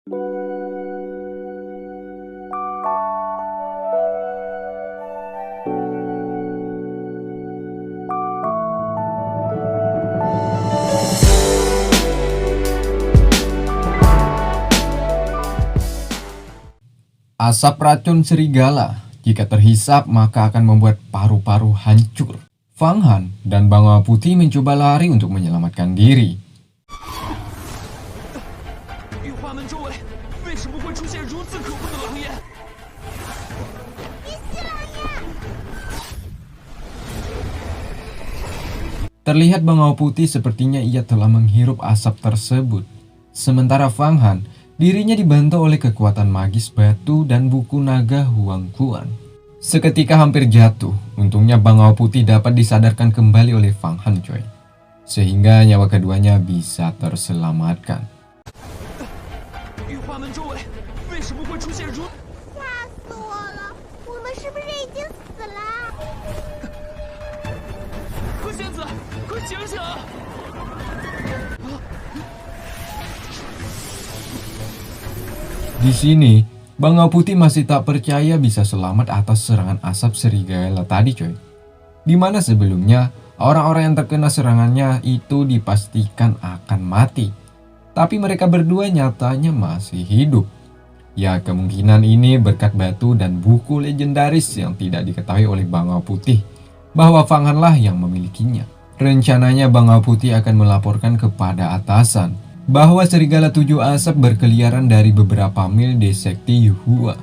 Asap racun serigala, jika terhisap maka akan membuat paru-paru hancur. Fang Han dan Bangau Putih mencoba lari untuk menyelamatkan diri. Terlihat Bangau Putih sepertinya ia telah menghirup asap tersebut. Sementara Fang Han, dirinya dibantu oleh kekuatan magis batu dan buku naga Huang Quan. Seketika hampir jatuh, untungnya Bangau Putih dapat disadarkan kembali oleh Fang Han coy. Sehingga nyawa keduanya bisa terselamatkan. Di sini, Bangau Putih masih tak percaya bisa selamat atas serangan asap serigala tadi coy. Dimana sebelumnya, orang-orang yang terkena serangannya itu dipastikan akan mati. Tapi mereka berdua nyatanya masih hidup. Ya kemungkinan ini berkat batu dan buku legendaris yang tidak diketahui oleh Bangau Putih. Bahwa Fang Han lah yang memilikinya. Rencananya Bangau Putih akan melaporkan kepada atasan bahwa serigala tujuh asap berkeliaran dari beberapa mil di sekti Yuhua.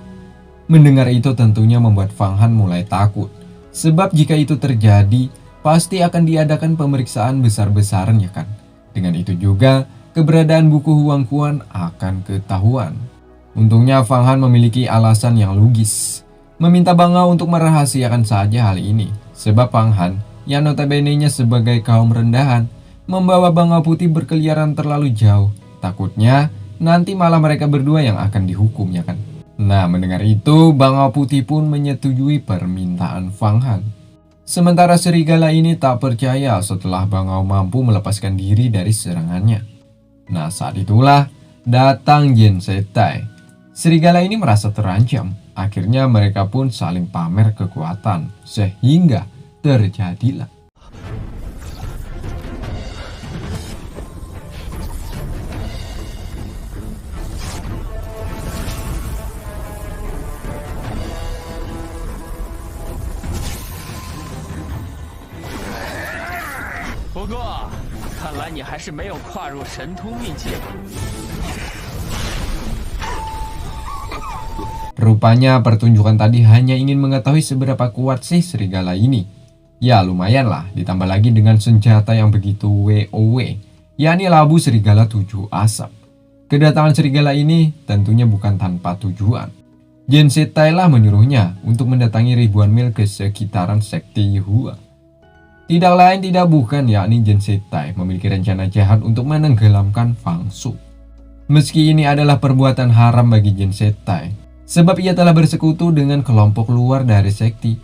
Mendengar itu tentunya membuat Fang Han mulai takut. Sebab jika itu terjadi, pasti akan diadakan pemeriksaan besar-besaran ya kan. Dengan itu juga, keberadaan buku Huang Quan akan ketahuan. Untungnya Fang Han memiliki alasan yang logis. Meminta Bangau untuk merahasiakan saja hal ini. Sebab Fang Han, yang notabene-nya sebagai kaum rendahan, membawa Bangau Putih berkeliaran terlalu jauh. Takutnya nanti malah mereka berdua yang akan dihukum ya kan. Nah mendengar itu Bangau Putih pun menyetujui permintaan Fang Han. Sementara serigala ini tak percaya setelah Bangau mampu melepaskan diri dari serangannya. Nah saat itulah datang Jen Setai. Serigala ini merasa terancam. Akhirnya mereka pun saling pamer kekuatan. Sehingga terjadilah rupanya pertunjukan tadi hanya ingin mengetahui seberapa kuat sih serigala ini. Ya lumayan lah, ditambah lagi dengan senjata yang begitu WoW, yakni labu serigala tujuh asap. Kedatangan serigala ini tentunya bukan tanpa tujuan. Jen Setai lah menyuruhnya untuk mendatangi ribuan mil ke sekitaran sekti Yuhua. Tidak lain tidak bukan yakni Jen Setai memiliki rencana jahat untuk menenggelamkan Fang Su. Meski ini adalah perbuatan haram bagi Jen Setai, sebab ia telah bersekutu dengan kelompok luar dari sekti.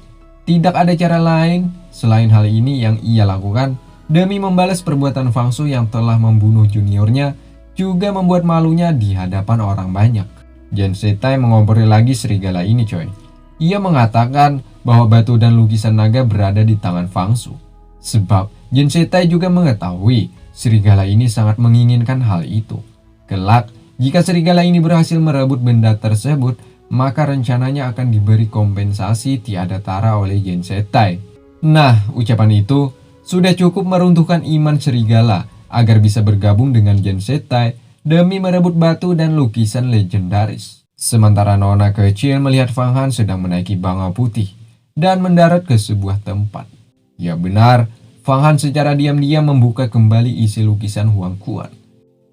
Tidak ada cara lain selain hal ini yang ia lakukan demi membalas perbuatan Fang Su yang telah membunuh juniornya, juga membuat malunya di hadapan orang banyak. Jen Setai mengompori lagi serigala ini coy. Ia mengatakan bahwa batu dan lukisan naga berada di tangan Fang Su. Sebab Jen Setai juga mengetahui serigala ini sangat menginginkan hal itu. Kelak, jika serigala ini berhasil merebut benda tersebut, maka rencananya akan diberi kompensasi tiada tara oleh Jen Setai. Nah, ucapan itu sudah cukup meruntuhkan iman serigala agar bisa bergabung dengan Jen Setai demi merebut batu dan lukisan legendaris. Sementara nona kecil melihat Fang Han sedang menaiki Bangau Putih dan mendarat ke sebuah tempat. Ya benar, Fang Han secara diam-diam membuka kembali isi lukisan Huang Quan.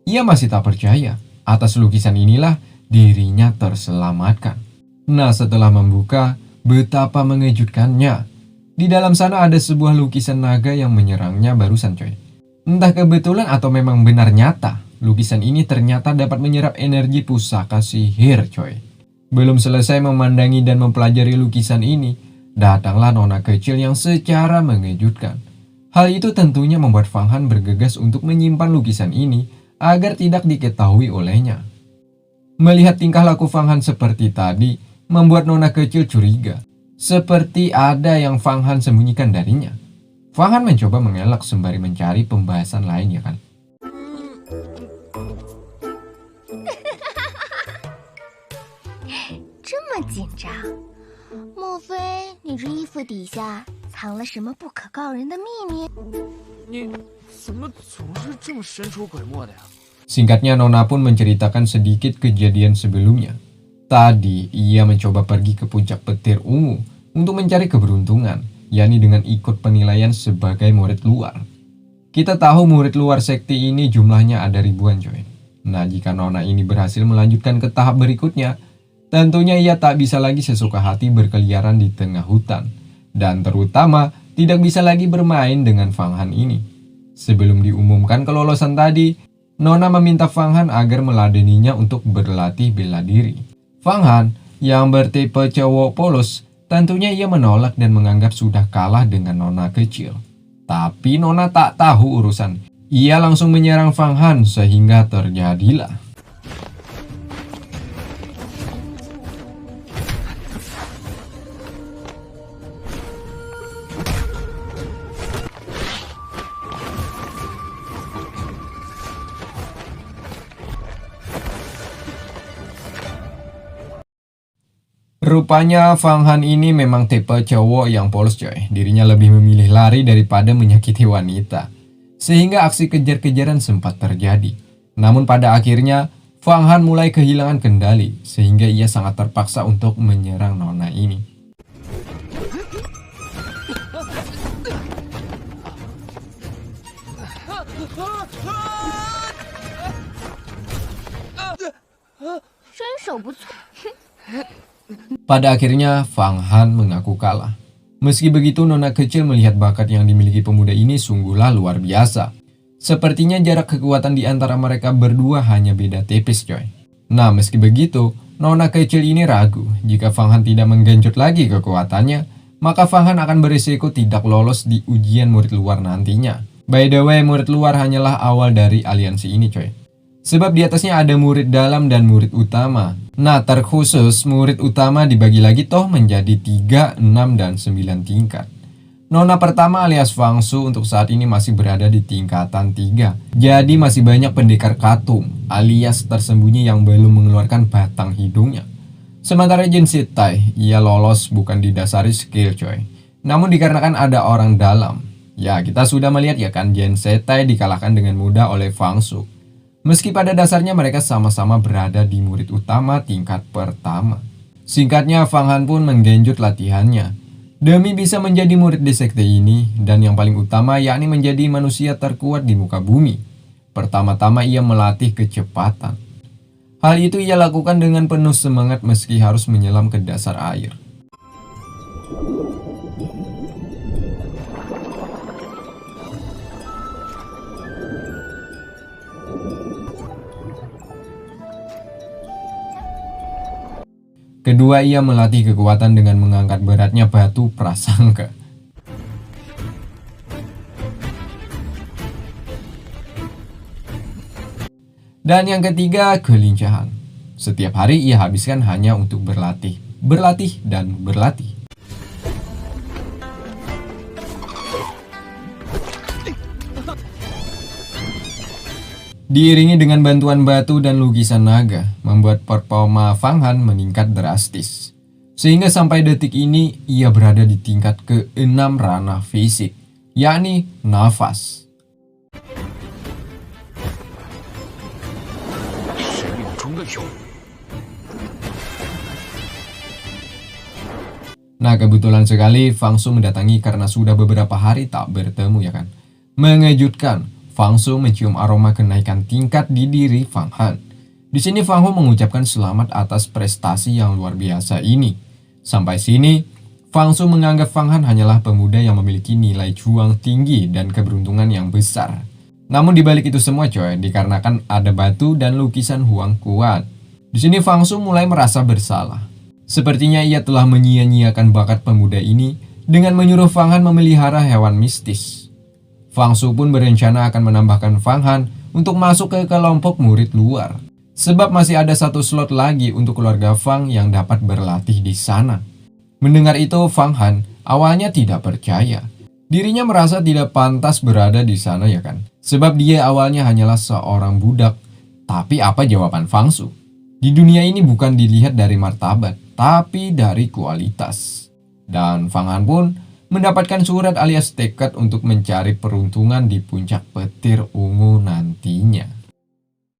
Ia masih tak percaya, atas lukisan inilah dirinya terselamatkan. Nah setelah membuka, betapa mengejutkannya. Di dalam sana ada sebuah lukisan naga yang menyerangnya barusan coy. Entah kebetulan atau memang benar nyata, lukisan ini ternyata dapat menyerap energi pusaka sihir coy. Belum selesai memandangi dan mempelajari lukisan ini, datanglah nona kecil yang secara mengejutkan. Hal itu tentunya membuat Fang Han bergegas untuk menyimpan lukisan ini agar tidak diketahui olehnya. Melihat tingkah laku Fang Han seperti tadi, membuat nona kecil curiga. Seperti ada yang Fang Han sembunyikan darinya. Fang Han mencoba mengelak sembari mencari pembahasan lain, ya kan? 这么紧张，莫非你这衣服底下藏了什么不可告人的秘密？你怎么总是这么神出鬼没的呀？ Singkatnya, Nona pun menceritakan sedikit kejadian sebelumnya. Tadi, ia mencoba pergi ke puncak petir ungu untuk mencari keberuntungan, yakni dengan ikut penilaian sebagai murid luar. Kita tahu murid luar sekte ini jumlahnya ada ribuan, coy. Nah, jika Nona ini berhasil melanjutkan ke tahap berikutnya, tentunya ia tak bisa lagi sesuka hati berkeliaran di tengah hutan. Dan terutama, tidak bisa lagi bermain dengan Fang Han ini. Sebelum diumumkan kelolosan tadi, Nona meminta Fang Han agar meladeninya untuk berlatih bela diri. Fang Han, yang bertipe cowok polos, tentunya ia menolak dan menganggap sudah kalah dengan Nona kecil. Tapi Nona tak tahu urusan. Ia langsung menyerang Fang Han sehingga terjadilah. Rupanya Fang Han ini memang tipe cowok yang polos, coy. Dirinya lebih memilih lari daripada menyakiti wanita. Sehingga aksi kejar-kejaran sempat terjadi. Namun pada akhirnya Fang Han mulai kehilangan kendali sehingga ia sangat terpaksa untuk menyerang Nona ini. Pada akhirnya Fang Han mengaku kalah. Meski begitu, Nona kecil melihat bakat yang dimiliki pemuda ini sungguhlah luar biasa. Sepertinya jarak kekuatan di antara mereka berdua hanya beda tipis, coy. Nah, meski begitu, Nona kecil ini ragu jika Fang Han tidak menggenjot lagi kekuatannya, maka Fang Han akan berisiko tidak lolos di ujian murid luar nantinya. By the way, murid luar hanyalah awal dari aliansi ini, coy. Sebab di atasnya ada murid dalam dan murid utama. Nah, terkhusus murid utama dibagi lagi toh menjadi 3, 6, dan 9 tingkat. Nona pertama alias Fang Su untuk saat ini masih berada di tingkatan 3. Jadi masih banyak pendekar katum alias tersembunyi yang belum mengeluarkan batang hidungnya. Sementara Jin Sitai, ia lolos bukan didasari skill, coy. Namun dikarenakan ada orang dalam. Ya, kita sudah melihat ya kan, Jin Sitai dikalahkan dengan mudah oleh Fang Su. Meski pada dasarnya mereka sama-sama berada di murid utama tingkat pertama. Singkatnya, Fang Han pun menggenjot latihannya demi bisa menjadi murid di sekte ini, dan yang paling utama yakni menjadi manusia terkuat di muka bumi. Pertama-tama ia melatih kecepatan. Hal itu ia lakukan dengan penuh semangat meski harus menyelam ke dasar air. Kedua, ia melatih kekuatan dengan mengangkat beratnya batu prasangka. Dan yang ketiga, kelincahan. Setiap hari ia habiskan hanya untuk berlatih, dan berlatih. Diiringi dengan bantuan batu dan lukisan naga, membuat performa Fang Han meningkat drastis. Sehingga sampai detik ini, ia berada di tingkat ke-6 ranah fisik, yakni nafas. Nah, kebetulan sekali Fang Su mendatangi karena sudah beberapa hari tak bertemu, ya kan. Mengejutkan, Fang Su mencium aroma kenaikan tingkat di diri Fang Han. Di sini Fang Ho mengucapkan selamat atas prestasi yang luar biasa ini. Sampai sini, Fang Su menganggap Fang Han hanyalah pemuda yang memiliki nilai juang tinggi dan keberuntungan yang besar. Namun dibalik itu semua, coy, dikarenakan ada batu dan lukisan Huang kuat. Di sini Fang Su mulai merasa bersalah. Sepertinya ia telah menyia-nyiakan bakat pemuda ini dengan menyuruh Fang Han memelihara hewan mistis. Fang Su pun berencana akan menambahkan Fang Han untuk masuk ke kelompok murid luar. Sebab masih ada satu slot lagi untuk keluarga Fang yang dapat berlatih di sana. Mendengar itu, Fang Han awalnya tidak percaya. Dirinya merasa tidak pantas berada di sana ya kan. Sebab dia awalnya hanyalah seorang budak. Tapi apa jawaban Fang Su? Di dunia ini bukan dilihat dari martabat, tapi dari kualitas. Dan Fang Han pun mendapatkan surat alias tekad untuk mencari peruntungan di puncak petir ungu nantinya.